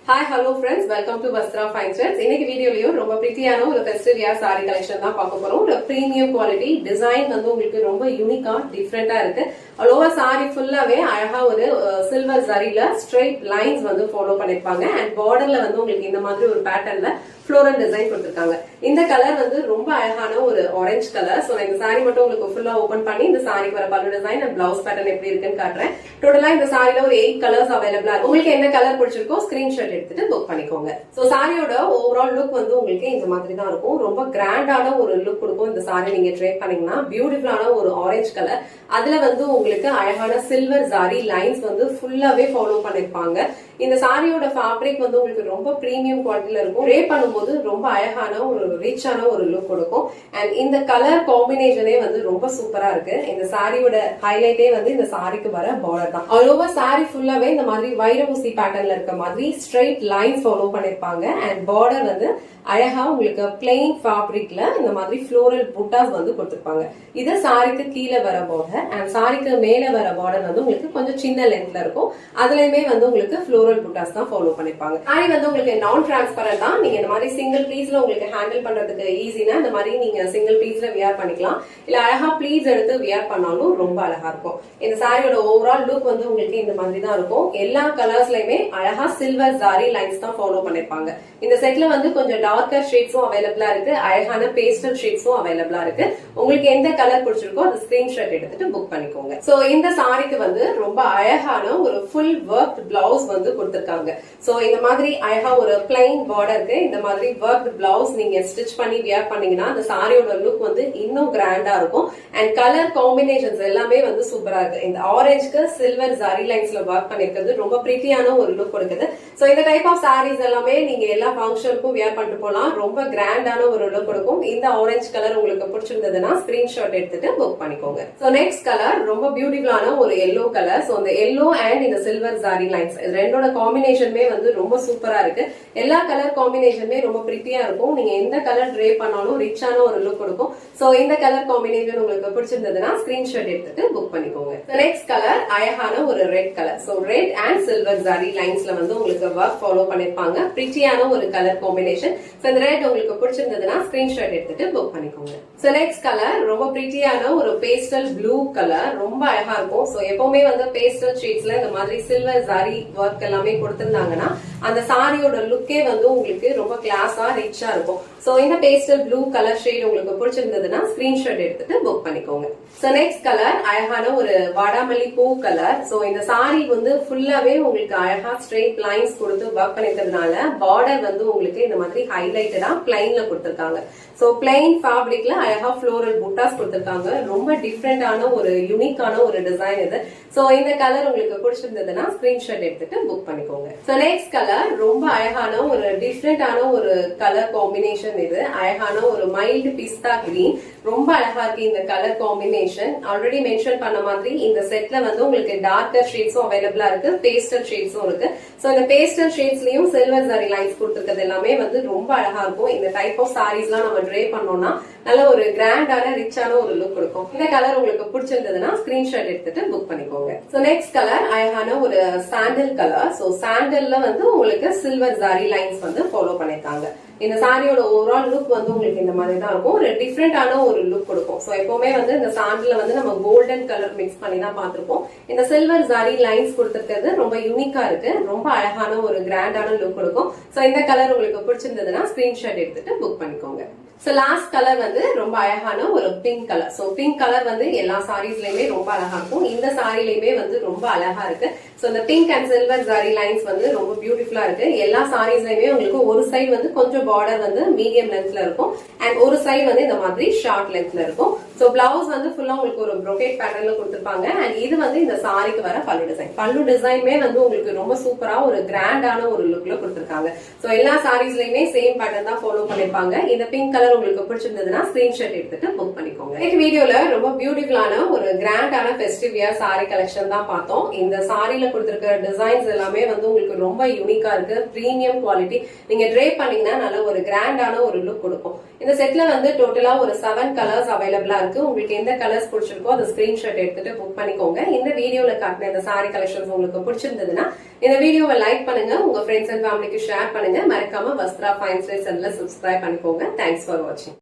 Hi, hello friends. Welcome to Vastra Fine Threads. In this video, ரொம்ப பிரிட்டியான ஒரு festive wear saree collection தான் பார்க்க போறோம். ஒரு பிரீமியம் குவாலிட்டி டிசைன் வந்து உங்களுக்கு ரொம்ப யூனிக்கா டிஃபரெண்டா இருக்கு. ஆல் ஓவர் saree ஃபுல்லாவே அழகா ஒரு சில்வர் ஜரில ஸ்ட்ரைட் லைன்ஸ் வந்து ஃபாலோ பண்ணிருப்பாங்க and borderல வந்து உங்களுக்கு இந்த மாதிரி ஒரு பேட்டர்ன்ல ஃப்ளோரல் டிசைன் கொடுத்திருக்காங்க. இந்த கலர் வந்து ரொம்ப அழகான ஒரு ஆரஞ்சு கலர். சோ இந்த saree மட்டும் உங்களுக்கு ஃபுல்லா ஓபன் பண்ணி இந்த சாரிக்கு வர பல்லு டிசைன் and blouse pattern எப்படி இருக்குன்னு காட்டுறேன். டோட்டலா இந்த சாரில ஒரு 8 கலர்ஸ் அவைலபிளா இருக்கு. உங்களுக்கு என்ன கலர் பிடிச்சிருக்கோ ஸ்கிரீன்ஷாட் எடுத்துட்டு புக் பண்ணிக்கோங்க. சோ சாரியோட ஓவரால் லுக் வந்து உங்களுக்கு இந்த மாதிரி தான் இருக்கும். ரொம்ப கிராண்டான ஒரு லுக் கொடுக்கும். இந்த சாரி நீங்க ட்ரை பண்ணீங்கன்னா பியூட்டிஃபுல்லான ஒரு ஆரஞ்சு கலர். அதுல வந்து உங்களுக்கு அழகான சில்வர் ஜாரி லைன்ஸ் வந்து ஃபுல்லாவே ஃபாலோ பண்ணிருப்பாங்க. இந்த சாரியோட ஃபேப்ரிக் வந்து உங்களுக்கு ரொம்ப பிரீமியம் குவாலிட்டில இருக்கும். ட்ரை பண்ணும்போது ரொம்ப அழகான ஒரு ரிச்சான ஒரு லுக் கொடுக்கும். அண்ட் இந்த கலர் காம்பினேஷனே வந்து ரொம்ப சூப்பரா இருக்கு. இந்த சாரியோட ஹைலைட்டே வந்து இந்த சாரிக்கு வர பார்டர் தான். ஆல் ஓவர் சாரி ஃபுல்லாவே இந்த மாதிரி வைர ஊசி பேட்டர்ன்ல இருக்க மாதிரி ஸ்ட்ரைட் லைன்ஸ் ஃபாலோ பண்ணிருப்பாங்க. அண்ட் பார்டர் வந்து அழகா உங்களுக்கு பிளெயின் ஃபேப்ரிக்ல இந்த மாதிரி ஃப்ளோரல் புட்டாஸ் வந்து கொடுத்திருப்பாங்க. இது சாரிக்கு கீழே வர பார்டர் அண்ட் சாரிக்கு மேல வர பார்டர் வந்து உங்களுக்கு கொஞ்சம் சின்ன லென்த்ல இருக்கும். அதுலயுமே வந்து உங்களுக்கு ஃப்ளோரல் புட்டாஸ் தான் ஃபாலோ பண்ணிருப்பாங்க. சாரி வந்து உங்களுக்கு நான் டிரான்ஸ்பரண்ட் தான். நீங்க இந்த மாதிரி சிங்கிள் பீஸ்ல உங்களுக்கு ஹேண்டில் பண்றதுக்கு ஈஸினா இந்த மாதிரி நீங்க சிங்கிள் பீஸ்ல வியர் பண்ணிக்கலாம். இல்ல அழகா ப்ளீஸ் எடுத்து வியர் பண்ணாலும் ரொம்ப அழகா இருக்கும். இந்த சாரியோட ஓவரால் லுக் வந்து உங்களுக்கு இந்த மாதிரி தான் இருக்கும். எல்லா கலர்ஸ்லயுமே அழகா சில்வர் ஜாரி லைன்ஸ் தான் ஃபாலோ பண்ணிருப்பாங்க. இந்த செட்ல வந்து கொஞ்சம் டார்க்கர் ஷேட்ஸும் அவைலபிளா இருக்கு. அழகான பேஸ்டல் ஷேட்ஸும் அவைலபிளா இருக்கு. உங்களுக்கு எந்த கலர் பிடிச்சிருக்கோ அது ஸ்கிரீன்ஷாட் எடுத்துட்டு புக் பண்ணிக்கோங்க. சோ இந்த சாரிக்கு வந்து ரொம்ப அழகான ஒரு ஃபுல் ஒர்க் பிளவுஸ் வந்து கொடுத்திருக்காங்க. சோ இந்த மாதிரி அழகா ஒரு பிளைன் பார்டருக்கு இந்த மாதிரி ஒர்க் பிளவுஸ் நீங்க ஸ்டிச் பண்ணி வியர் பண்ணீங்கன்னா அந்த சாரியோட லுக் வந்து இன்னும் கிராண்டா இருக்கும். அண்ட் கலர் காம்பினேஷன்ஸ் எல்லாமே வந்து சூப்பரா இருக்கு. இந்த ஆரஞ்சுக்கு சில்வர் ஜரி லைன்ஸ்ல ஒர்க் பண்ணிருக்கிறது ரொம்ப பிரிட்டியான ஒரு லுக் கொடுக்குது. சோ இந்த டைப் ஆஃப் சாரீஸ் எல்லாமே நீங்க எல்லா ஃபங்க்ஷனுக்கும் வியர் பண்ணிட்டு போலாம். ரொம்ப கிராண்டான ஒரு லுக் கொடுக்கும். இந்த ஆரஞ்சு கலர் உங்களுக்கு பிடிச்சிருந்ததுன்னா ஸ்கிரீன்ஷாட் எடுத்துட்டு புக் பண்ணிக்கோங்க. சோ நெக்ஸ்ட் கலர் ரொம்ப பியூட்டிஃபுல்லான ஒரு எல்லோ கலர். சோ இந்த எல்லோ அண்ட் இந்த சில்வர் ஜாரி லைன்ஸ் ரெண்டோட காம்பினேஷனுமே வந்து ரொம்ப சூப்பரா இருக்கு. எல்லா கலர் காம்பினேஷனுமே ரொம்ப பிரிட்டியா இருக்கும். நீங்க எந்த கலர் ட்ரே பண்ணாலும் ரிச்சான ஒரு லுக் கொடுக்கும். சோ இந்த கலர் காம்பினேஷன் உங்களுக்கு பிடிச்சிருந்ததுன்னா ஸ்கிரீன்ஷாட் எடுத்துட்டு புக் பண்ணிக்கோங்க. நெக்ஸ்ட் கலர் அழகான ஒரு red colour. So red and silver zari லைன்ஸ்ல வந்து உங்களுக்கு ஒர்க் ஃபாலோ பண்ணிருப்பாங்க. பிரிட்டியான ஒரு கலர் காம்பினேஷன். சோ இந்த ரெட் உங்களுக்கு பிடிச்சிருந்ததுன்னா ஸ்கிரீன்ஷாட் எடுத்துட்டு புக் பண்ணிக்கோங்க. சோ நெக்ஸ்ட் கலர் ரொம்ப பிரிட்டியான ஒரு பேஸ்டல் ப்ளூ கலர். ரொம்ப அழகா இருக்கும். சோ எப்பவுமே வந்து பேஸ்டல் ஷேட்ஸ்ல இந்த மாதிரி சில்வர் ஜாரி ஒர்க் எல்லாமே கொடுத்திருந்தாங்கன்னா அந்த சாரியோட லுக்கே வந்து உங்களுக்கு ரொம்ப கிளாஸா ரிச்சா இருக்கும். சோ இந்த பேஸ்டல் ப்ளூ கலர் ஷேட் உங்களுக்கு பிடிச்சிருந்ததுன்னா ஸ்கிரீன்ஷாட் எடுத்துட்டு புக் பண்ணிக்கோங்க. சோ நெக்ஸ்ட் கலர் அழகான ஒரு வாடாமல்லி பூ கலர். சோ இந்த சாரி வந்து ஃபுல்லாவே உங்களுக்கு அழகா ஸ்ட்ரெயிட் லைன்ஸ் கொடுத்து ஒர்க் பண்ணிக்கிறதுனால பார்டர் வந்து உங்களுக்கு இந்த மாதிரி ஹைலைட்டடா பிளைன்ல கொடுத்திருக்காங்க. சோ பிளைன் ஃபேப்ரிக்ல அழகா ஃப்ளோரல் புட்டாஸ் கொடுத்திருக்காங்க. ரொம்ப டிஃபரெண்டான ஒரு யூனிக்கான ஒரு டிசைன் இது. சோ இந்த கலர் உங்களுக்கு பிடிச்சிருந்ததுன்னா ஸ்கிரீன்ஷாட் எடுத்துட்டு புக் பண்ணிக்கோங்க. சோ நெக்ஸ்ட் கலர் ரொம்ப அழகான ஒரு டிஃபரெண்டான ஒரு கலர் காம்பினேஷன். இது அழகான ஒரு மைல்டு பிஸ்தா கிரீன். ரொம்ப அழகா இருக்கு இந்த கலர் காம்பினேஷன். ஆல்ரெடி மென்ஷன் பண்ண மாதிரி இந்த செட்ல வந்து உங்களுக்கு டார்க்கர் ஷேட்ஸும் அவைலபிளா இருக்கு, பேஸ்டல் ஷேட்ஸும் இருக்கு. சோ இந்த பேஸ்டல் ஷேட்ஸ்லயும் சில்வர் ஜரி லைன்ஸ் கொடுத்திருக்கிறது எல்லாமே வந்து ரொம்ப அழகா இருக்கும். இந்த டைப் ஆஃப் சாரீஸ் எல்லாம் நம்ம ட்ரே பண்ணோம்னா நல்ல ஒரு கிராண்டான ரிச்சான ஒரு லுக் கொடுக்கும். இந்த கலர் உங்களுக்கு பிடிச்சிருந்ததுன்னா ஸ்கிரீன்ஷாட் எடுத்துட்டு புக் பண்ணிக்கோங்க. சோ நெக்ஸ்ட் கலர் அழகான ஒரு சாண்டல் கலர். சோ சாண்டல்ல வந்து உங்களுக்கு சில்வர் ஜாரி லைன்ஸ் வந்து ஃபாலோ பண்ணிருக்காங்க. இந்த சாரியோட ஓவரால் லுக் வந்து உங்களுக்கு இந்த மாதிரி தான் இருக்கும். ஒரு டிஃபரெண்டான ஒரு லுக் கொடுக்கும். சோ எப்பவுமே வந்து இந்த சாண்டல்ல வந்து நம்ம கோல்டன் கலர் மிக்ஸ் பண்ணி தான் பார்த்திருப்போம். இந்த சில்வர் ஜாரி லைன்ஸ் கொடுத்திருக்கிறது ரொம்ப யூனிக்கா இருக்கு. ரொம்ப அழகான ஒரு கிராண்டான லுக் கொடுக்கும். சோ இந்த கலர் உங்களுக்கு பிடிச்சிருந்ததுன்னா ஸ்கிரீன்ஷாட் எடுத்துட்டு புக் பண்ணிக்கோங்க. சோ லாஸ்ட் கலர் வந்து ரொம்ப அழகான ஒரு pink colour. So pink colour வந்து எல்லா சாரீஸ்லயுமே ரொம்ப அழகா இருக்கும். இந்த சாரிலயுமே வந்து ரொம்ப அழகா இருக்கு. சோ இந்த pink and silver zari lines வந்து ரொம்ப பியூட்டிஃபுல்லா இருக்கு. எல்லா சாரீஸ்லயுமே உங்களுக்கு ஒரு சைடு வந்து கொஞ்சம் பார்டர் வந்து மீடியம் லென்த்ல இருக்கும் அண்ட் ஒரு சைடு வந்து இந்த மாதிரி ஷார்ட் லென்த்ல இருக்கும். சோ பிளவுஸ் வந்து ஃபுல்லா உங்களுக்கு ஒரு ப்ரோகேட் பேட்டர்ன்ல கொடுத்திருப்பாங்க. அண்ட் இது வந்து இந்த சாரிக்கு வர பல்லு டிசைன். பல்லு டிசைனுமே வந்து உங்களுக்கு ரொம்ப சூப்பரா ஒரு கிராண்டான ஒரு லுக்ல கொடுத்திருக்காங்க. சோ எல்லா சாரீஸ்லயுமே சேம் பேட்டர்ன் தான் ஃபாலோ பண்ணிருப்பாங்க. இந்த பிங்க் கலர் உங்களுக்கு பிடிச்சிருந்ததுன்னா ஸ்கிரீன்ஷாட் எடுத்துட்டு புக் பண்ணிக்கோங்க. இந்த வீடியோல ரொம்ப பியூட்டிஃபுல்லான ஒரு கிராண்டான ஃபெஸ்டிவ் வியர் சாரி கலெக்ஷன் தான் பார்த்தோம். இந்த சாரில கொடுத்திருக்கிற டிசைன்ஸ் எல்லாமே வந்து உங்களுக்கு ரொம்ப யூனிக்கா இருக்கு. Premium quality. நீங்க ட்ரே பண்ணீங்கன்னா நல்ல நல்ல ஒரு கிராண்டான ஒரு லுக் கொடுக்கும். இந்த செட்ல வந்து டோட்டலா ஒரு 7 கலர்ஸ் அவைலபிளா இருக்கு. உங்களுக்கு எந்த கலர்ஸ் பிடிச்சிருக்கோ அதை ஸ்கிரீன்ஷாட் எடுத்துட்டு புக் பண்ணிக்கோங்க. இந்த வீடியோல காட்டின இந்த சாரி கலெக்ஷன்ஸ் உங்களுக்கு பிடிச்சிருந்ததுன்னா இந்த வீடியோவை லைக் பண்ணுங்க, உங்க ஃப்ரெண்ட்ஸ் அண்ட் ஃபேமிலிக்கு ஷேர் பண்ணுங்க. மறக்காம வஸ்த்ரா ஃபைன் ஸ்டைல்ஸ் சேனலை சப்ஸ்கிரைப் பண்ணிக்கோங்க. தேங்க்ஸ் ஃபார் வாட்சிங்.